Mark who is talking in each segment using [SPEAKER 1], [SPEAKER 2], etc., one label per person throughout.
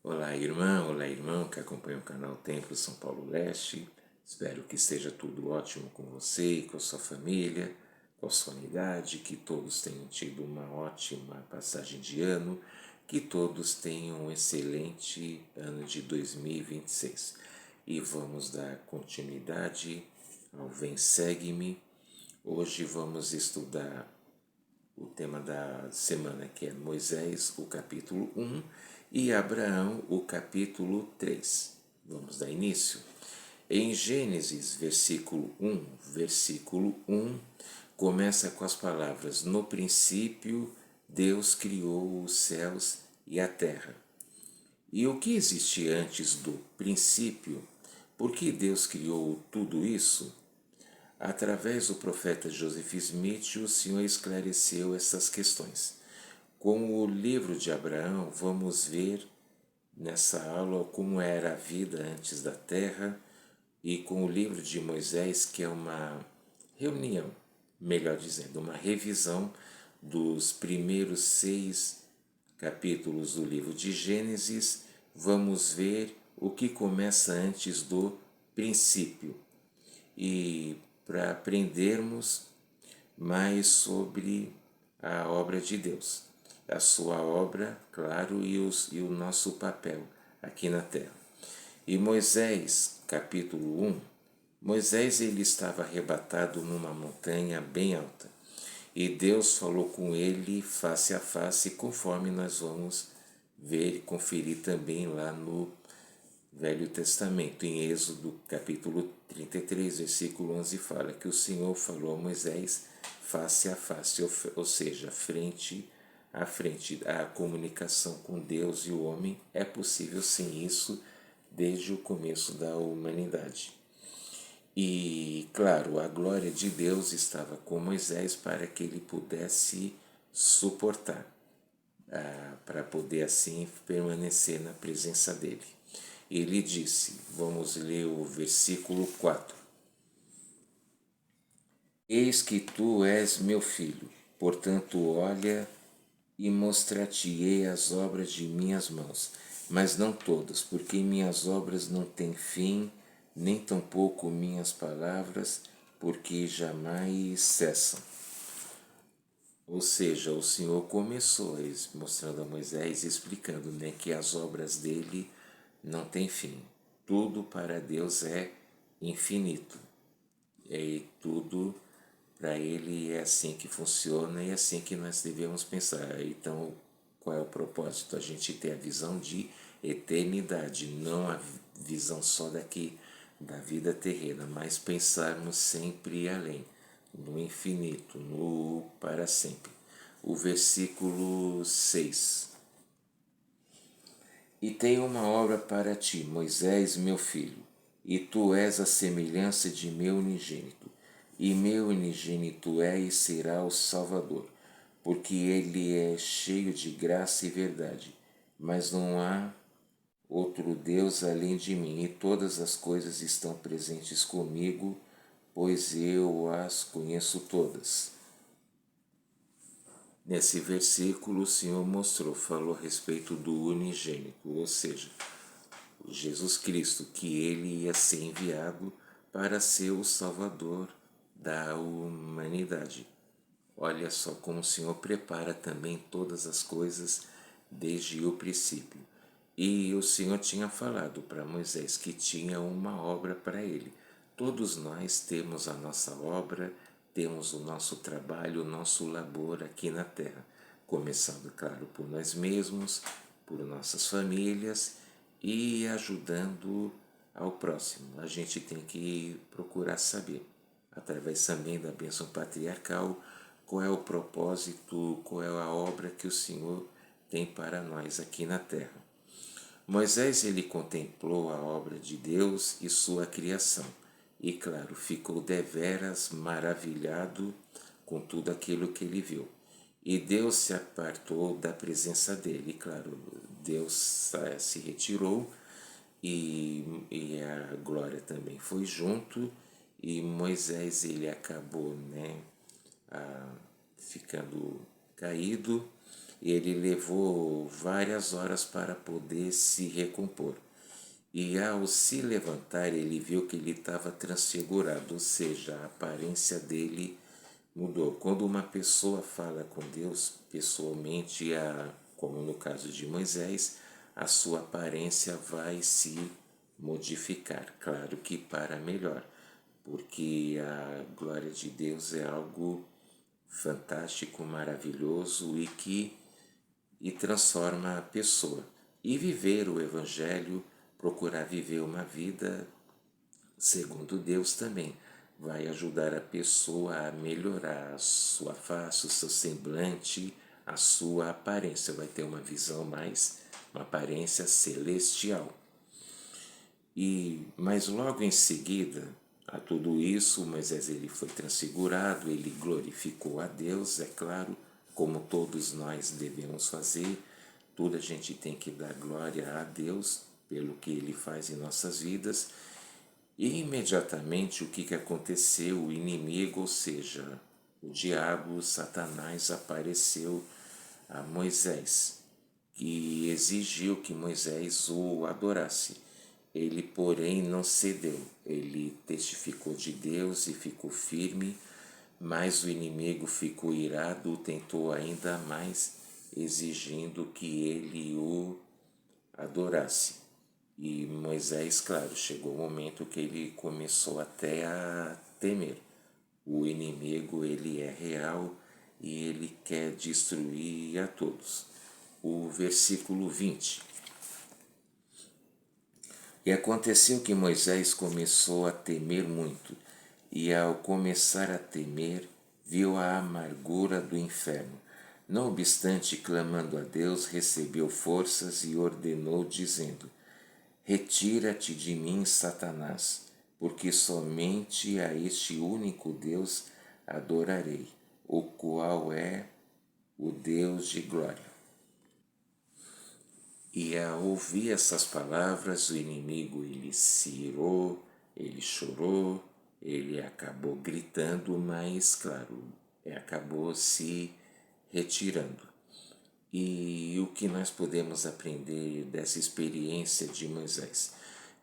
[SPEAKER 1] Olá irmão que acompanha o canal Templo São Paulo Leste. Espero que esteja tudo ótimo com você e com a sua família, com a sua unidade, que todos tenham tido uma ótima passagem de ano, que todos tenham um excelente ano de 2026. E vamos dar continuidade ao Vem Segue-me. Hoje vamos estudar o tema da semana, que é Moisés, o capítulo 1, e Abraão, o capítulo 3. Vamos dar início. Em Gênesis, versículo 1, começa com as palavras: No princípio, Deus criou os céus e a terra. E o que existia antes do princípio? Por que Deus criou tudo isso? Através do profeta Joseph Smith, o Senhor esclareceu essas questões. Com o livro de Abraão, vamos ver nessa aula como era a vida antes da terra, e com o livro de Moisés, que é uma reunião, melhor dizendo, uma revisão dos primeiros 6 capítulos do livro de Gênesis, vamos ver o que começa antes do princípio. E para aprendermos mais sobre a obra de Deus, a sua obra, claro, e o nosso papel aqui na terra. E Moisés, capítulo 1, Moisés ele estava arrebatado numa montanha bem alta, e Deus falou com ele face a face, conforme nós vamos ver e conferir também lá no Velho Testamento, em Êxodo capítulo 33, versículo 11, fala que o Senhor falou a Moisés face a face, ou seja, frente a frente. A comunicação com Deus e o homem é possível sim, isso desde o começo da humanidade. E, claro, a glória de Deus estava com Moisés para que ele pudesse suportar, para poder assim permanecer na presença dele. Ele disse, vamos ler o versículo 4: Eis que tu és meu filho, portanto olha e mostrar-te-ei as obras de minhas mãos, mas não todas, porque minhas obras não têm fim, nem tampouco minhas palavras, porque jamais cessam. Ou seja, o Senhor começou mostrando a Moisés, explicando, né, que as obras dele não têm fim. Tudo para Deus é infinito. E tudo para ele é assim que funciona e é assim que nós devemos pensar. Então, qual é o propósito? A gente ter a visão de eternidade, não a visão só daqui da vida terrena, mas pensarmos sempre além, no infinito, no para sempre. O versículo 6. E tenho uma obra para ti, Moisés, meu filho, e tu és a semelhança de meu unigênito, e meu unigênito é e será o Salvador, porque ele é cheio de graça e verdade, mas não há outro Deus além de mim, e todas as coisas estão presentes comigo, pois eu as conheço todas. Nesse versículo, o Senhor falou a respeito do unigênito, ou seja, Jesus Cristo, que ele ia ser enviado para ser o Salvador da humanidade. Olha só como o Senhor prepara também todas as coisas desde o princípio. E o Senhor tinha falado para Moisés que tinha uma obra para ele. Todos nós temos a nossa obra, temos o nosso trabalho, o nosso labor aqui na terra. Começando, claro, por nós mesmos, por nossas famílias e ajudando ao próximo. A gente tem que procurar saber, através também da bênção patriarcal, qual é o propósito, qual é a obra que o Senhor tem para nós aqui na terra. Moisés ele contemplou a obra de Deus e sua criação, e claro, ficou deveras maravilhado com tudo aquilo que ele viu. E Deus se apartou da presença dele, e claro, Deus se retirou e a glória também foi junto, e Moisés ele acabou ficando caído, ele levou várias horas para poder se recompor. E ao se levantar, ele viu que ele estava transfigurado, ou seja, a aparência dele mudou. Quando uma pessoa fala com Deus pessoalmente, como no caso de Moisés, a sua aparência vai se modificar. Claro que para melhor, porque a glória de Deus é algo fantástico, maravilhoso e transforma a pessoa. E viver o Evangelho, procurar viver uma vida segundo Deus também, vai ajudar a pessoa a melhorar a sua face, o seu semblante, a sua aparência. Vai ter uma visão mais, uma aparência celestial. Mas logo em seguida a tudo isso, Moisés ele foi transfigurado, ele glorificou a Deus, é claro, como todos nós devemos fazer. Tudo a gente tem que dar glória a Deus pelo que ele faz em nossas vidas. E imediatamente o que aconteceu? O inimigo, ou seja, o diabo, Satanás, apareceu a Moisés, que exigiu que Moisés o adorasse. Ele, porém, não cedeu. Ele testificou de Deus e ficou firme, mas o inimigo ficou irado, tentou ainda mais, exigindo que ele o adorasse. E Moisés, claro, chegou o momento que ele começou até a temer. O inimigo, ele é real e ele quer destruir a todos. O versículo 20. E aconteceu que Moisés começou a temer muito, e ao começar a temer, viu a amargura do inferno. Não obstante, clamando a Deus, recebeu forças e ordenou, dizendo: Retira-te de mim, Satanás, porque somente a este único Deus adorarei, o qual é o Deus de glória. E ao ouvir essas palavras, o inimigo ele se irou, ele chorou, ele acabou gritando, mas claro, acabou se retirando. E o que nós podemos aprender dessa experiência de Moisés?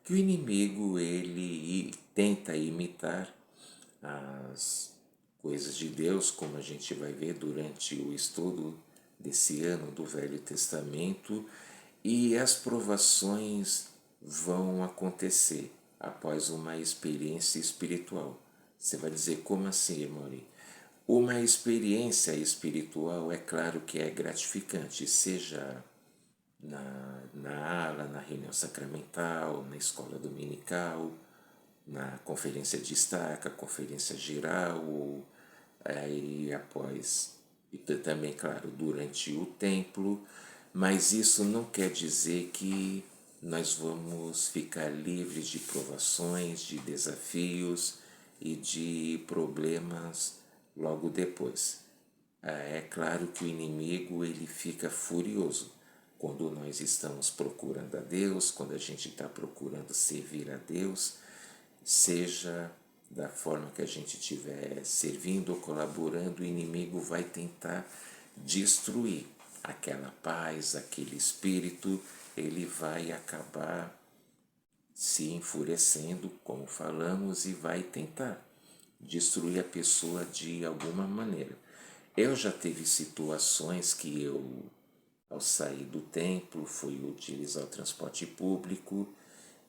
[SPEAKER 1] Que o inimigo ele tenta imitar as coisas de Deus, como a gente vai ver durante o estudo desse ano do Velho Testamento, e as provações vão acontecer após uma experiência espiritual. Você vai dizer, como assim, irmão? Uma experiência espiritual, é claro que é gratificante, seja na ala, na reunião sacramental, na escola dominical, na conferência de estaca, conferência geral, ou aí após, e também, claro, durante o templo, mas isso não quer dizer que nós vamos ficar livres de provações, de desafios e de problemas logo depois. É claro que o inimigo ele fica furioso quando nós estamos procurando a Deus, quando a gente está procurando servir a Deus, seja da forma que a gente estiver servindo ou colaborando, o inimigo vai tentar destruir aquela paz, aquele espírito, ele vai acabar se enfurecendo, como falamos, e vai tentar destruir a pessoa de alguma maneira. Eu já tive situações que eu, ao sair do templo, fui utilizar o transporte público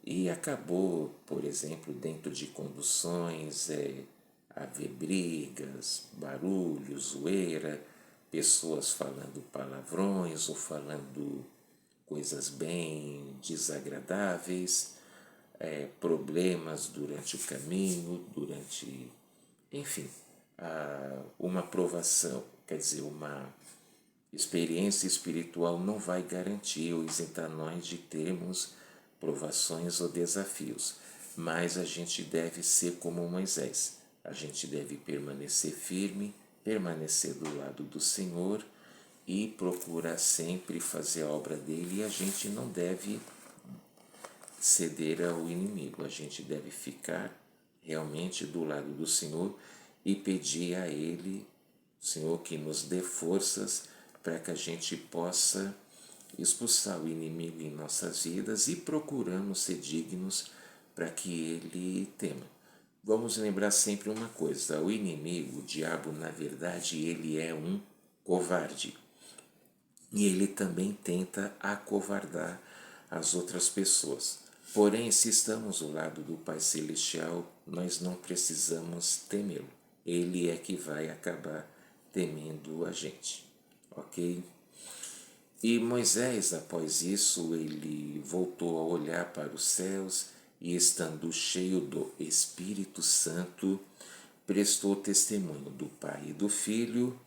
[SPEAKER 1] e acabou, por exemplo, dentro de conduções, haver brigas, barulho, zoeira, pessoas falando palavrões ou falando coisas bem desagradáveis, problemas durante o caminho, enfim, uma provação, quer dizer, uma experiência espiritual não vai garantir ou isentar nós de termos provações ou desafios, mas a gente deve ser como Moisés, a gente deve permanecer firme, permanecer do lado do Senhor e procurar sempre fazer a obra dele, e a gente não deve ceder ao inimigo, a gente deve ficar realmente do lado do Senhor e pedir a Ele, Senhor, que nos dê forças para que a gente possa expulsar o inimigo em nossas vidas e procuramos ser dignos para que ele tema. Vamos lembrar sempre uma coisa: o inimigo, o diabo, na verdade, ele é um covarde. E ele também tenta acovardar as outras pessoas. Porém, se estamos ao lado do Pai Celestial, nós não precisamos temê-lo. Ele é que vai acabar temendo a gente, ok? E Moisés, após isso, ele voltou a olhar para os céus e, estando cheio do Espírito Santo, prestou testemunho do Pai e do Filho,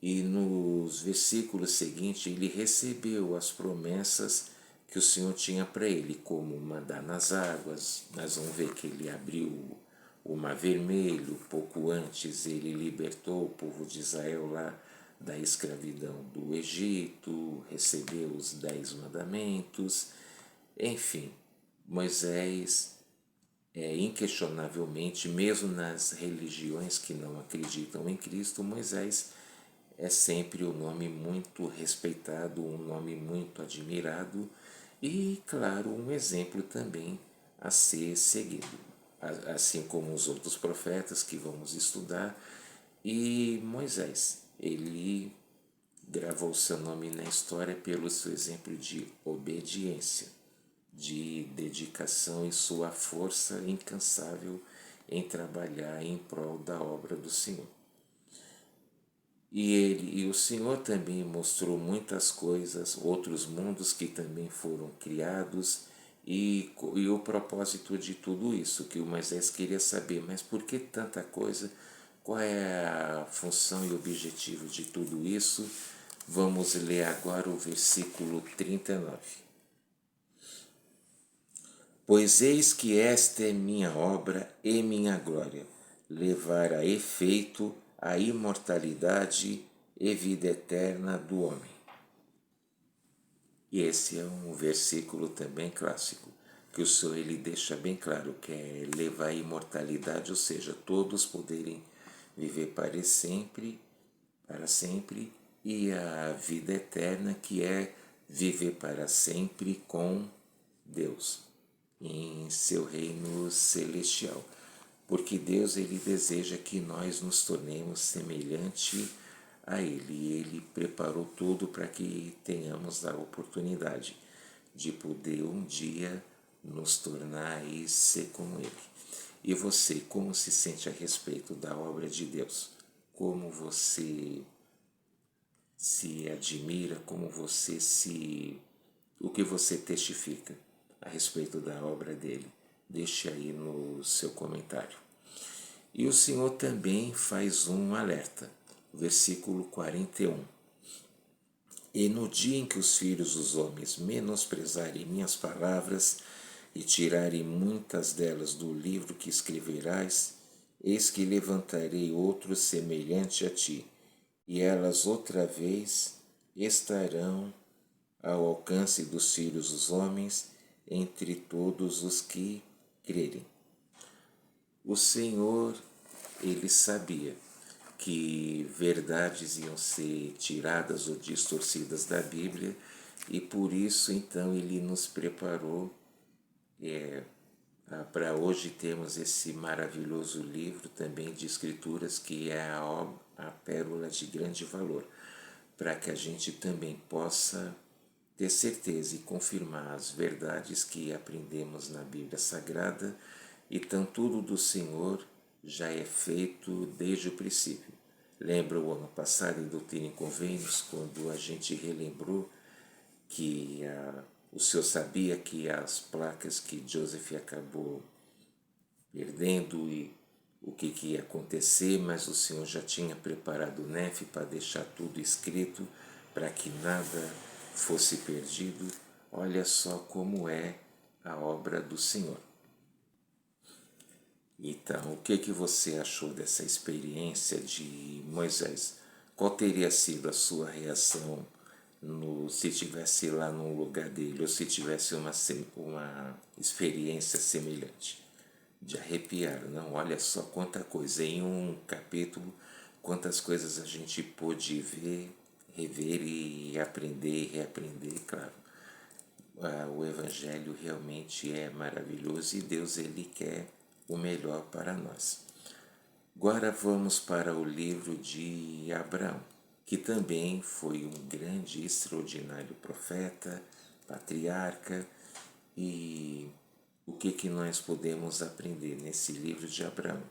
[SPEAKER 1] e nos versículos seguintes ele recebeu as promessas que o Senhor tinha para ele, como mandar nas águas. Nós vamos ver que ele abriu o Mar Vermelho, pouco antes ele libertou o povo de Israel lá da escravidão do Egito, recebeu os 10 mandamentos, enfim, Moisés inquestionavelmente, mesmo nas religiões que não acreditam em Cristo, Moisés é sempre um nome muito respeitado, um nome muito admirado e, claro, um exemplo também a ser seguido, assim como os outros profetas que vamos estudar. E Moisés, ele gravou seu nome na história pelo seu exemplo de obediência, de dedicação e sua força incansável em trabalhar em prol da obra do Senhor. E o Senhor também mostrou muitas coisas, outros mundos que também foram criados, e o propósito de tudo isso, que o Moisés queria saber, mas por que tanta coisa? Qual é a função e objetivo de tudo isso? Vamos ler agora o versículo 39. Pois eis que esta é minha obra e minha glória, levar a efeito a imortalidade e vida eterna do homem. E esse é um versículo também clássico, que o Senhor ele deixa bem claro que é levar a imortalidade, ou seja, todos poderem viver para sempre, e a vida eterna, que é viver para sempre com Deus em seu reino celestial, porque Deus ele deseja que nós nos tornemos semelhante a Ele, e Ele preparou tudo para que tenhamos a oportunidade de poder um dia nos tornar e ser como Ele. E você, como se sente a respeito da obra de Deus? Como você se admira, como você se... o que você testifica a respeito da obra dele? Deixe aí no seu comentário. E o Senhor também faz um alerta, versículo 41. E no dia em que os filhos dos homens menosprezarem minhas palavras e tirarem muitas delas do livro que escreverás, eis que levantarei outro semelhante a ti, e elas outra vez estarão ao alcance dos filhos dos homens entre todos os que crerem. O Senhor, ele sabia que verdades iam ser tiradas ou distorcidas da Bíblia, e por isso então ele nos preparou para hoje termos esse maravilhoso livro também de escrituras, que é a pérola de grande valor, para que a gente também possa ter certeza e confirmar as verdades que aprendemos na Bíblia Sagrada. Então tudo do Senhor já é feito desde o princípio. Lembra o ano passado em Doutrina e Convênios, quando a gente relembrou que o Senhor sabia que as placas que Joseph acabou perdendo e o que ia acontecer, mas o Senhor já tinha preparado o NEF para deixar tudo escrito para que nada fosse perdido. Olha só como é a obra do Senhor. Então, o que você achou dessa experiência de Moisés? Qual teria sido a sua reação se estivesse lá no lugar dele, ou se tivesse uma experiência semelhante? De arrepiar, não? Olha só quanta coisa, em um capítulo, quantas coisas a gente pôde ver, rever e aprender e reaprender, claro. O Evangelho realmente é maravilhoso e Deus ele quer o melhor para nós. Agora vamos para o livro de Abraão, que também foi um grande e extraordinário profeta, patriarca, e o que nós podemos aprender nesse livro de Abraão?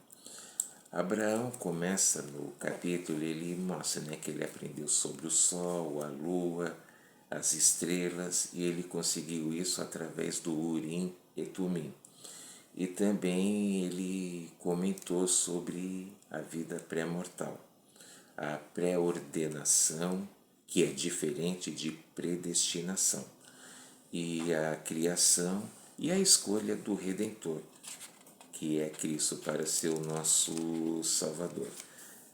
[SPEAKER 1] Abraão começa no capítulo, ele mostra, né, que ele aprendeu sobre o sol, a lua, as estrelas, e ele conseguiu isso através do Urim e Tumim. E também ele comentou sobre a vida pré-mortal, a pré-ordenação, que é diferente de predestinação, e a criação e a escolha do Redentor, que é Cristo para ser o nosso Salvador.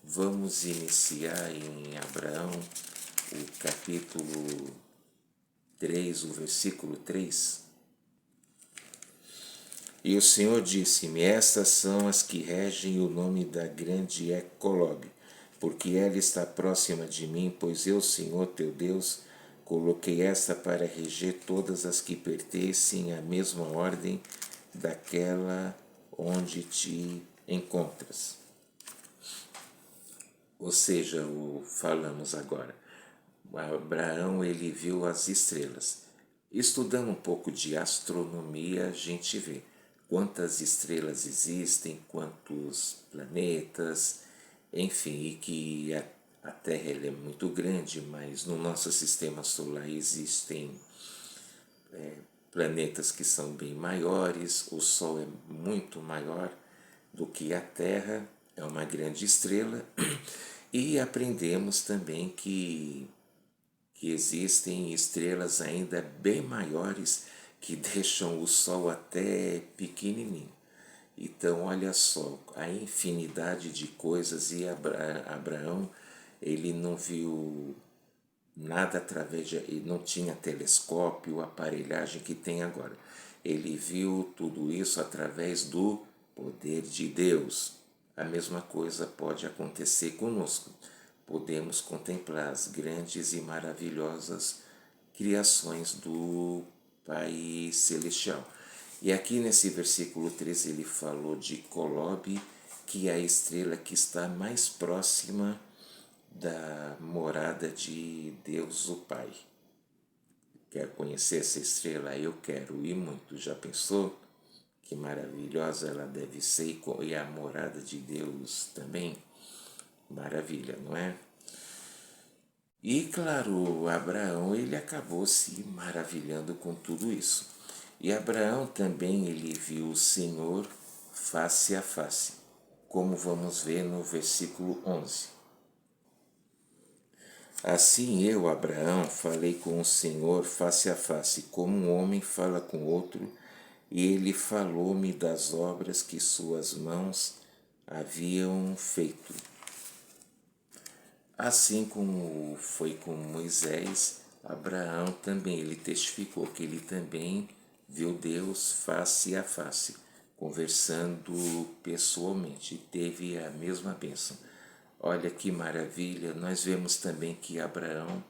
[SPEAKER 1] Vamos iniciar em Abraão, o capítulo 3, o versículo 3. E o Senhor disse-me: estas são as que regem o nome da grande Ecolobe, porque ela está próxima de mim, pois eu, Senhor teu Deus, coloquei esta para reger todas as que pertencem à mesma ordem daquela onde te encontras. Ou seja, falamos agora, Abraão ele viu as estrelas. Estudando um pouco de astronomia, a gente vê quantas estrelas existem, quantos planetas, enfim, e que a Terra ela é muito grande, mas no nosso sistema solar existem planetas que são bem maiores, o Sol é muito maior do que a Terra, é uma grande estrela, e aprendemos também que existem estrelas ainda bem maiores que deixam o Sol até pequenininho. Então, olha só, a infinidade de coisas, e Abraão, ele não viu nada através de... Ele não tinha telescópio, aparelhagem que tem agora. Ele viu tudo isso através do poder de Deus. A mesma coisa pode acontecer conosco. Podemos contemplar as grandes e maravilhosas criações do Pai Celestial. E aqui nesse versículo 13 ele falou de Colobe, que é a estrela que está mais próxima da morada de Deus o Pai. Quer conhecer essa estrela? Eu quero ir muito. Já pensou? Que maravilhosa ela deve ser, e a morada de Deus também. Maravilha, não é? E claro, Abraão ele acabou se maravilhando com tudo isso. E Abraão também ele viu o Senhor face a face, como vamos ver no versículo 11. Assim eu, Abraão, falei com o Senhor face a face, como um homem fala com outro, e ele falou-me das obras que suas mãos haviam feito. Assim como foi com Moisés, Abraão também, ele testificou que ele também viu Deus face a face, conversando pessoalmente, teve a mesma bênção. Olha que maravilha, nós vemos também que Abraão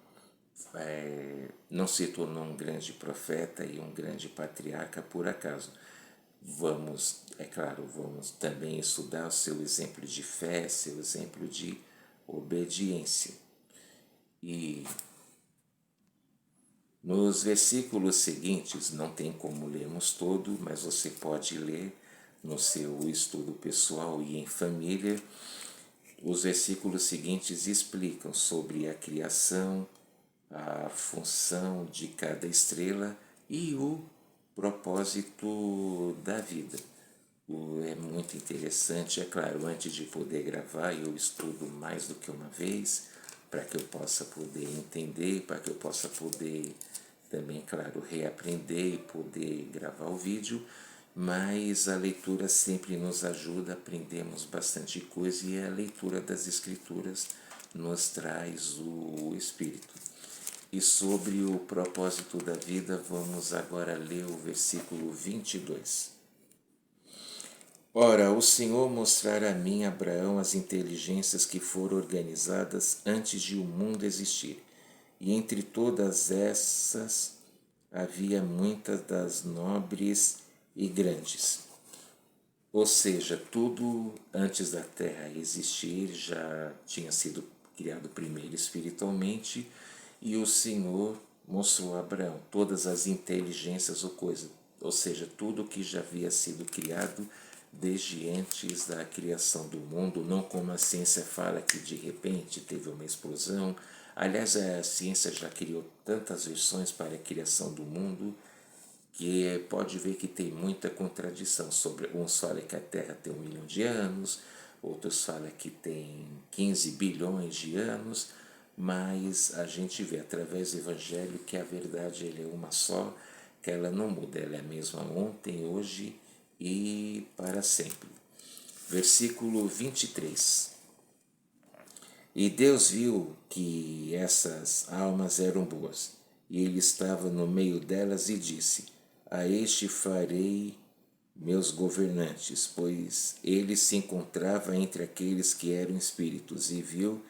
[SPEAKER 1] não se tornou um grande profeta e um grande patriarca por acaso. Vamos, é claro, vamos também estudar o seu exemplo de fé, seu exemplo de obediência. E nos versículos seguintes, não tem como lermos todo, mas você pode ler no seu estudo pessoal e em família. Os versículos seguintes explicam sobre a criação, a função de cada estrela e o propósito da vida. É muito interessante, é claro, antes de poder gravar eu estudo mais do que uma vez, para que eu possa poder entender, para que eu possa poder também, claro, reaprender e poder gravar o vídeo, mas a leitura sempre nos ajuda, aprendemos bastante coisa e a leitura das escrituras nos traz o Espírito. E sobre o propósito da vida, vamos agora ler o versículo 22. Ora, o Senhor mostrará a mim, Abraão, as inteligências que foram organizadas antes de o mundo existir, e entre todas essas havia muitas das nobres e grandes. Ou seja, tudo antes da Terra existir já tinha sido criado primeiro espiritualmente, e o Senhor mostrou a Abraão todas as inteligências ou coisas, ou seja, tudo que já havia sido criado desde antes da criação do mundo, não como a ciência fala que de repente teve uma explosão. Aliás, a ciência já criou tantas versões para a criação do mundo que pode ver que tem muita contradição. Sobre uns falam que a Terra tem 1 milhão de anos, outros falam que tem 15 bilhões de anos, mas a gente vê através do Evangelho que a verdade é uma só, que ela não muda, ela é a mesma ontem, hoje e para sempre. Versículo 23. E Deus viu que essas almas eram boas, e ele estava no meio delas e disse: A este farei meus governantes, pois ele se encontrava entre aqueles que eram espíritos, e viu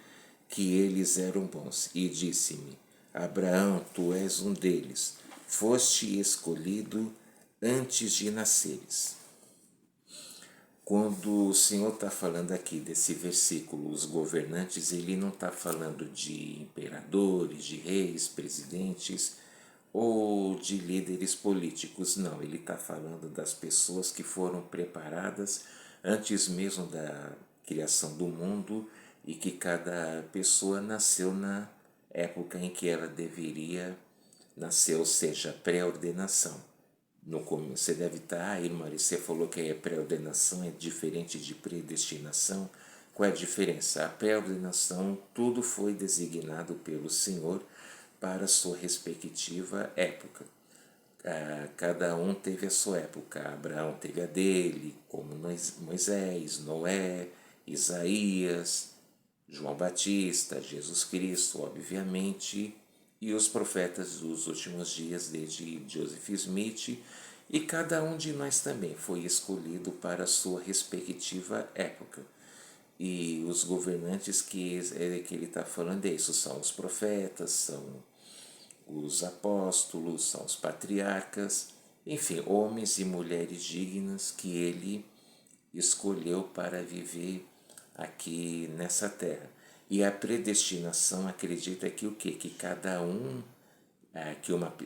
[SPEAKER 1] que eles eram bons. E disse-me: Abraão, tu és um deles, foste escolhido antes de nasceres. Quando o Senhor está falando aqui desse versículo, os governantes, ele não está falando de imperadores, de reis, presidentes ou de líderes políticos, não. Ele está falando das pessoas que foram preparadas antes mesmo da criação do mundo e que cada pessoa nasceu na época em que ela deveria nascer, ou seja, pré-ordenação. No começo você deve estar, irmã, você falou que a pré-ordenação é diferente de predestinação. Qual é a diferença? A pré-ordenação, tudo foi designado pelo Senhor para a sua respectiva época. Cada um teve a sua época. Abraão teve a dele, como Moisés, Noé, Isaías, João Batista, Jesus Cristo, obviamente, e os profetas dos últimos dias, desde Joseph Smith, e cada um de nós também foi escolhido para a sua respectiva época. E os governantes que ele está falando é isso, são os profetas, são os apóstolos, são os patriarcas, enfim, homens e mulheres dignas que ele escolheu para viver aqui nessa terra. E a predestinação acredita que o quê? Que cada um,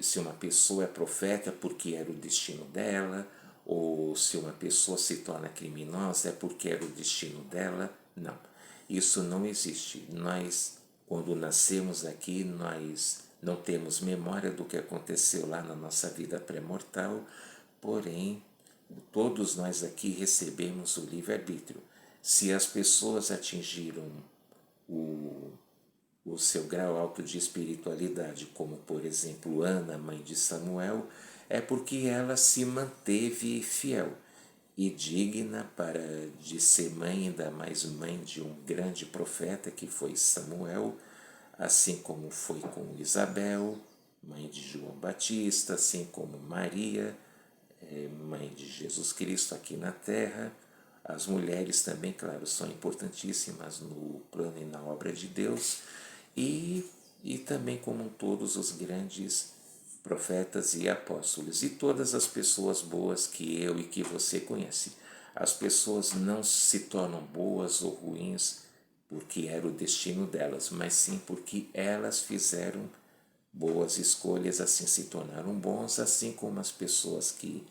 [SPEAKER 1] se uma pessoa é profeta porque era o destino dela, ou se uma pessoa se torna criminosa é porque era o destino dela. Não, isso não existe. Nós, quando nascemos aqui, nós não temos memória do que aconteceu lá na nossa vida pré-mortal, porém, todos nós aqui recebemos o livre-arbítrio. Se as pessoas atingiram o seu grau alto de espiritualidade, como por exemplo Ana, mãe de Samuel, é porque ela se manteve fiel e digna para de ser mãe, ainda mais mãe de um grande profeta que foi Samuel, assim como foi com Isabel, mãe de João Batista, assim como Maria, mãe de Jesus Cristo aqui na terra. As mulheres também, claro, são importantíssimas no plano e na obra de Deus, e também como todos os grandes profetas e apóstolos, e todas as pessoas boas que eu e que você conhece. As pessoas não se tornam boas ou ruins porque era o destino delas, mas sim porque elas fizeram boas escolhas, assim se tornaram bons, assim como as pessoas que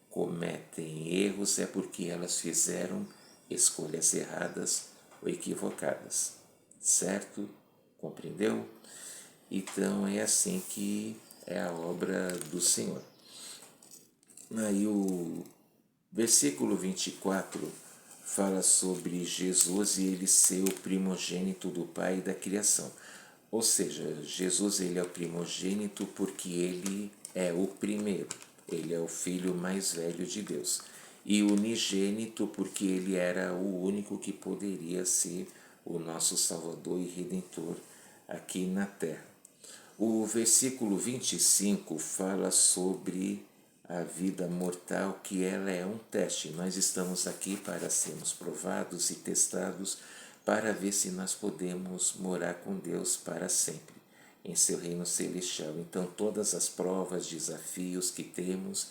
[SPEAKER 1] cometem erros é porque elas fizeram escolhas erradas ou equivocadas, certo? Compreendeu? Então é assim que é a obra do Senhor. Aí o versículo 24 fala sobre Jesus e ele ser o primogênito do Pai da criação. Ou seja, Jesus ele é o primogênito porque ele é o primeiro. Ele é o filho mais velho de Deus. E unigênito porque ele era o único que poderia ser o nosso Salvador e Redentor aqui na terra. O versículo 25 fala sobre a vida mortal, que ela é um teste. Nós estamos aqui para sermos provados e testados para ver se nós podemos morar com Deus para sempre. em seu reino celestial. Então, todas as provas, desafios que temos,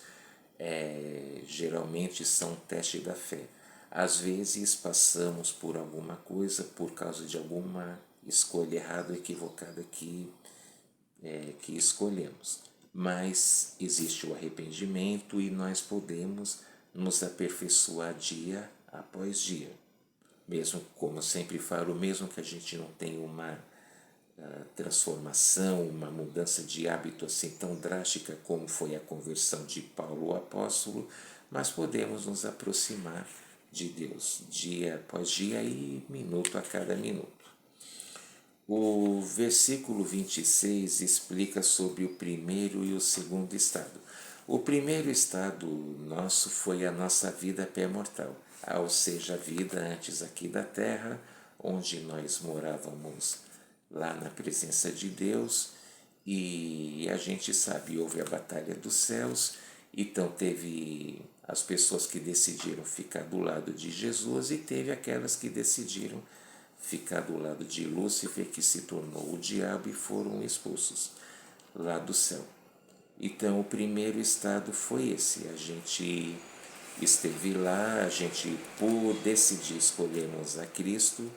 [SPEAKER 1] geralmente são um teste da fé. Às vezes passamos por alguma coisa por causa de alguma escolha errada ou equivocada que escolhemos. Mas existe o arrependimento e nós podemos nos aperfeiçoar dia após dia. Mesmo, como eu sempre falo, mesmo que a gente não tenha uma transformação, uma mudança de hábito assim tão drástica como foi a conversão de Paulo o apóstolo, mas podemos nos aproximar de Deus dia após dia e minuto a cada minuto. O versículo 26 explica sobre o primeiro e o segundo estado. O primeiro estado nosso foi a nossa vida pré-mortal, ou seja, a vida antes aqui da terra, onde nós morávamos lá na presença de Deus, e a gente sabe, houve a batalha dos céus, então teve as pessoas que decidiram ficar do lado de Jesus e teve aquelas que decidiram ficar do lado de Lúcifer, que se tornou o diabo, e foram expulsos lá do céu. Então o primeiro estado foi esse, a gente esteve lá, a gente por decidir escolhermos a Cristo,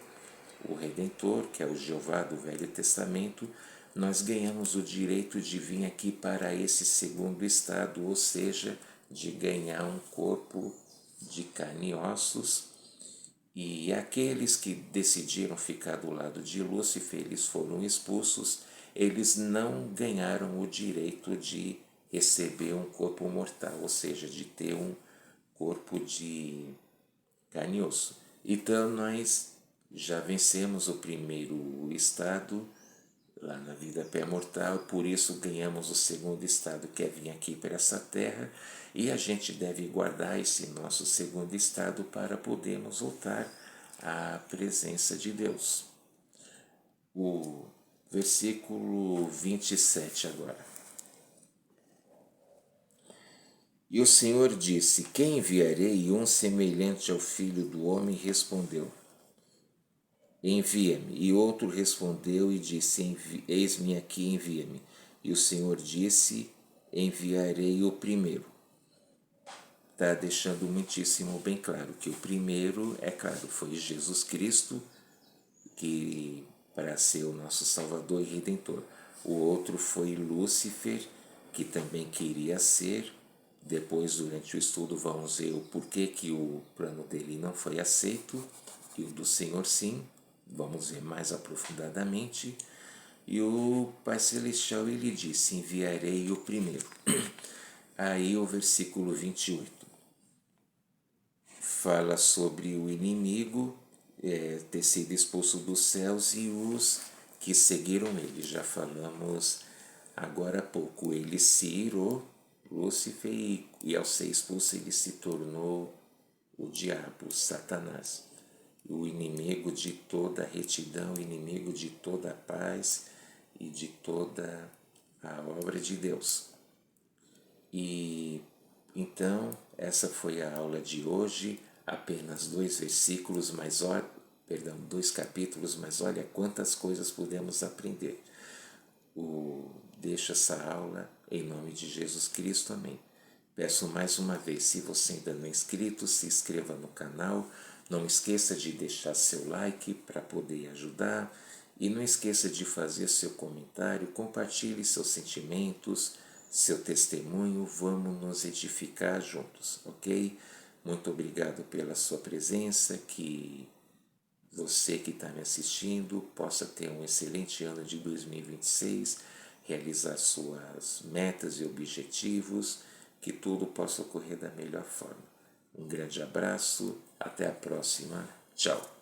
[SPEAKER 1] o Redentor, que é o Jeová do Velho Testamento, nós ganhamos o direito de vir aqui para esse segundo estado, ou seja, de ganhar um corpo de carne e ossos. E aqueles que decidiram ficar do lado de Lúcifer, eles foram expulsos, eles não ganharam o direito de receber um corpo mortal, ou seja, de ter um corpo de carne e osso. Então nós já vencemos o primeiro estado lá na vida pré-mortal, por isso ganhamos o segundo estado, que é vir aqui para essa terra, e a gente deve guardar esse nosso segundo estado para podermos voltar à presença de Deus. O versículo 27 agora. E o Senhor disse: Quem enviarei? E um semelhante ao Filho do Homem respondeu: Envia-me. E outro respondeu e disse: Eis-me aqui, envia-me. E o Senhor disse: Enviarei o primeiro. Está deixando muitíssimo bem claro que o primeiro, é claro, foi Jesus Cristo, que para ser o nosso Salvador e Redentor. O outro foi Lúcifer, que também queria ser. Depois, durante o estudo, vamos ver o porquê que o plano dele não foi aceito e o do Senhor sim. Vamos ver mais aprofundadamente. E o Pai Celestial, ele disse: enviarei o primeiro. Aí o versículo 28 fala sobre o inimigo ter sido expulso dos céus e os que seguiram ele. Já falamos agora há pouco. Ele se irou, Lúcifer, e ao ser expulso ele se tornou o diabo, Satanás, o inimigo de toda a retidão, o inimigo de toda a paz e de toda a obra de Deus. E então essa foi a aula de hoje, apenas 2 versículos, mas perdão, 2 capítulos, mas olha quantas coisas podemos aprender. Deixo essa aula em nome de Jesus Cristo, amém. Peço mais uma vez, se você ainda não é inscrito, se inscreva no canal, não esqueça de deixar seu like para poder ajudar e não esqueça de fazer seu comentário, compartilhe seus sentimentos, seu testemunho, vamos nos edificar juntos, ok? Muito obrigado pela sua presença, que você que está me assistindo possa ter um excelente ano de 2026, realizar suas metas e objetivos, que tudo possa ocorrer da melhor forma. Um grande abraço, até a próxima, tchau!